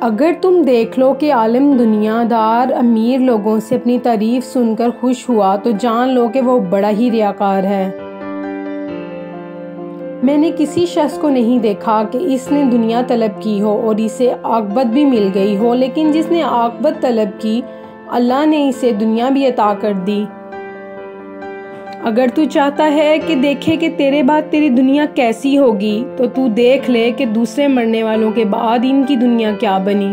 अगर तुम देख लो कि आलिम दुनियादार अमीर लोगों से अपनी तारीफ सुनकर खुश हुआ तो जान लो कि वो बड़ा ही रियाकार है। मैंने किसी शख्स को नहीं देखा कि इसने दुनिया तलब की हो और इसे आक़िबत भी मिल गई हो, लेकिन जिसने आक़िबत तलब की अल्लाह ने इसे दुनिया भी अता कर दी। अगर तू चाहता है कि देखे कि तेरे बाद तेरी दुनिया कैसी होगी तो तू देख ले कि दूसरे मरने वालों के बाद इनकी दुनिया क्या बनी।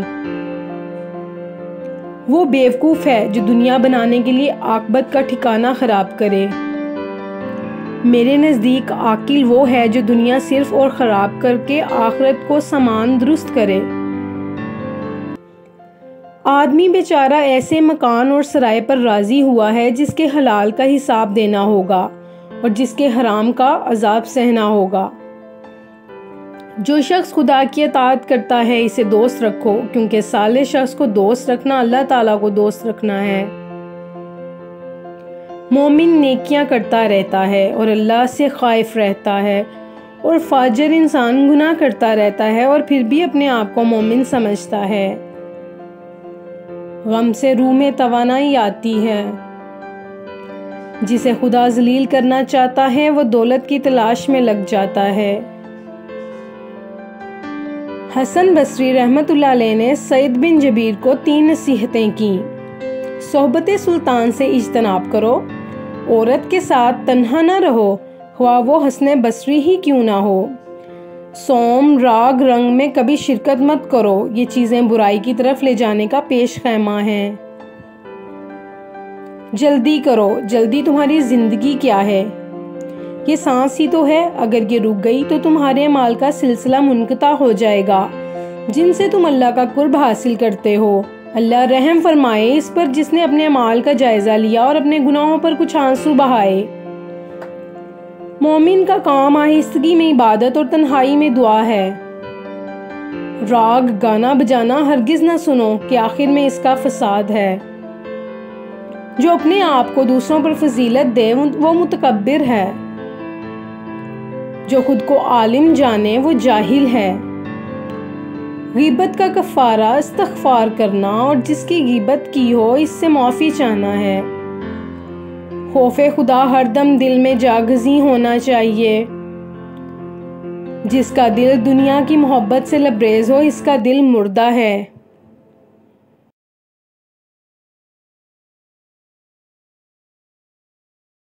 वो बेवकूफ़ है जो दुनिया बनाने के लिए आक़िबत का ठिकाना ख़राब करे। मेरे नज़दीक आकिल वो है जो दुनिया सिर्फ और ख़राब करके आखिरत को सामान दुरुस्त करे। आदमी बेचारा ऐसे मकान और सराय पर राज़ी हुआ है जिसके हलाल का हिसाब देना होगा और जिसके हराम का अजाब सहना होगा। जो शख्स खुदा की अताअत करता है इसे दोस्त रखो, क्योंकि साले शख्स को दोस्त रखना अल्लाह ताला को दोस्त रखना है। मोमिन नेकियां करता रहता है और अल्लाह से खाइफ रहता है, और फाजिर इंसान गुनाह करता रहता है और फिर भी अपने आप को मोमिन समझता है। गम से रूह में तवानाई आती है। जिसे खुदा जलील करना चाहता है वो दौलत की तलाश में लग जाता है। हसन बसरी रहमतुल्लाह अलैह ने सईद बिन जबीर को 3 नसीहतें की। सोहबत सुल्तान से इज्तनाब करो, औरत के साथ तन्हा न रहो, ख्वाह वो हसन बसरी ही क्यों ना हो। सोम राग रंग में कभी शिरकत मत करो, ये चीज़ें बुराई की तरफ ले जाने का पेश खैमा है। जल्दी करो, जल्दी तुम्हारी जिंदगी क्या है, ये सांस ही तो है, अगर ये रुक गई तो तुम्हारे माल का सिलसिला मुनक़ता हो जाएगा जिनसे तुम अल्लाह का कुर्ब हासिल करते हो। अल्लाह रहम फरमाए इस पर जिसने अपने माल का जायजा लिया और अपने गुनाहों पर कुछ आंसू बहाए। मोमिन का काम आहिस्तगी में इबादत और तन्हाई में दुआ है। राग गाना बजाना हरगिज ना सुनो कि आखिर में इसका फसाद है। जो अपने आप को दूसरों पर फजीलत दे वो मुतकब्बिर है। जो खुद को आलिम जाने वो जाहिल है। गीबत का कफ़ारा इस्तग़फ़ार करना और जिसकी गीबत की हो इससे माफ़ी चाहना है। खौफे खुदा हरदम दिल में जागज़ी होना चाहिए। जिसका दिल दुनिया की मोहब्बत से लबरेज हो इसका दिल मुर्दा है।